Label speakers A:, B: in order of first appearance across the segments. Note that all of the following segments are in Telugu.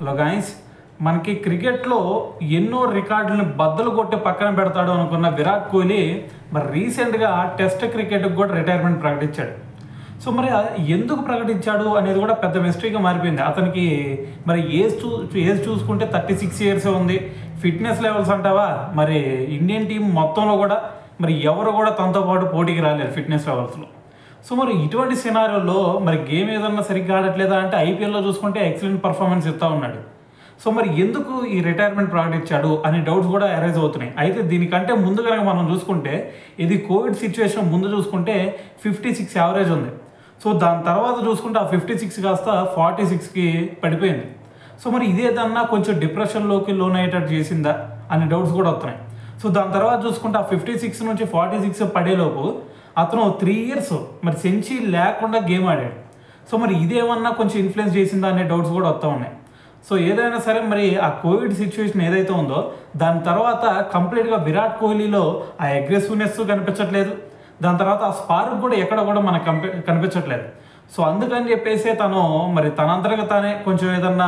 A: హలో గైస్, మనకి క్రికెట్లో ఎన్నో రికార్డులను బద్దలు కొట్టి పక్కన పెడతాడు అనుకున్న విరాట్ కోహ్లీ మరి రీసెంట్గా టెస్ట్ క్రికెట్కి కూడా రిటైర్మెంట్ ప్రకటించాడు. సో మరి ఎందుకు ప్రకటించాడు అనేది కూడా పెద్ద మిస్టరీగా మారిపోయింది. అతనికి మరి ఏజ్ చూసుకుంటే 36 ఇయర్స్ ఉంది. ఫిట్నెస్ లెవెల్స్ అంటావా, మరి ఇండియన్ టీం మొత్తంలో కూడా మరి ఎవరు కూడా తనతో పాటు పోటీకి రాలేరు ఫిట్నెస్ లెవెల్స్లో. సో మరి ఇటువంటి సినారియోలో మరి గేమ్ ఏదన్నా సరిగ్గా ఆడట్లేదా అంటే ఐపీఎల్లో చూసుకుంటే ఎక్సలెంట్ పర్ఫార్మెన్స్ ఇస్తూ ఉన్నాడు. సో మరి ఎందుకు ఈ రిటైర్మెంట్ ప్రకటించాడు అనే డౌట్స్ కూడా అరైజ్ అవుతున్నాయి. అయితే దీనికంటే ముందు కనుక మనం చూసుకుంటే ఇది కోవిడ్ సిచ్యువేషన్ ముందు చూసుకుంటే 56 యావరేజ్ ఉంది. సో దాని తర్వాత చూసుకుంటే ఆ 56 కాస్త 46కి పడిపోయింది. సో మరి ఇదేదన్నా కొంచెం డిప్రెషన్లోకి లోన్ అయ్యేటట్టు చేసిందా అనే డౌట్స్ కూడా వస్తున్నాయి. సో దాని తర్వాత చూసుకుంటే ఆ 56 నుంచి 46 పడేలోపు అతను 3 ఇయర్స్ మరి సెంచరీ లేకుండా గేమ్ ఆడాడు. సో మరి ఇదేమన్నా కొంచెం ఇన్ఫ్లుయెన్స్ చేసిందా అనే డౌట్స్ కూడా వస్తూ ఉన్నాయి. సో ఏదైనా సరే మరి ఆ కోవిడ్ సిచ్యువేషన్ ఏదైతే ఉందో దాని తర్వాత కంప్లీట్గా విరాట్ కోహ్లీలో ఆ అగ్రెసివ్నెస్ కనిపించట్లేదు. దాని తర్వాత ఆ స్పార్క్ కూడా ఎక్కడ కూడా మనకు కనిపించట్లేదు. సో అందుకని చెప్పేసి తను మరి తనంతరగా తానే కొంచెం ఏదన్నా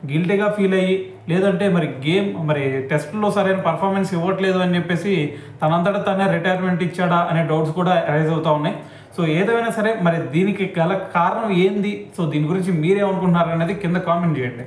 A: గిల్టీగా ఫీల్ అయ్యి, లేదంటే మరి గేమ్ మరి టెస్ట్లో సరైన పర్ఫార్మెన్స్ ఇవ్వట్లేదు అని చెప్పేసి తనంతటా తానే రిటైర్మెంట్ ఇచ్చాడా అనే డౌట్స్ కూడా రైజ్ అవుతూ ఉన్నాయి. సో ఏదైనా సరే మరి దీనికి గల కారణం ఏంది, సో దీని గురించి మీరేమనుకుంటున్నారు అనేది కింద కామెంట్ చేయండి.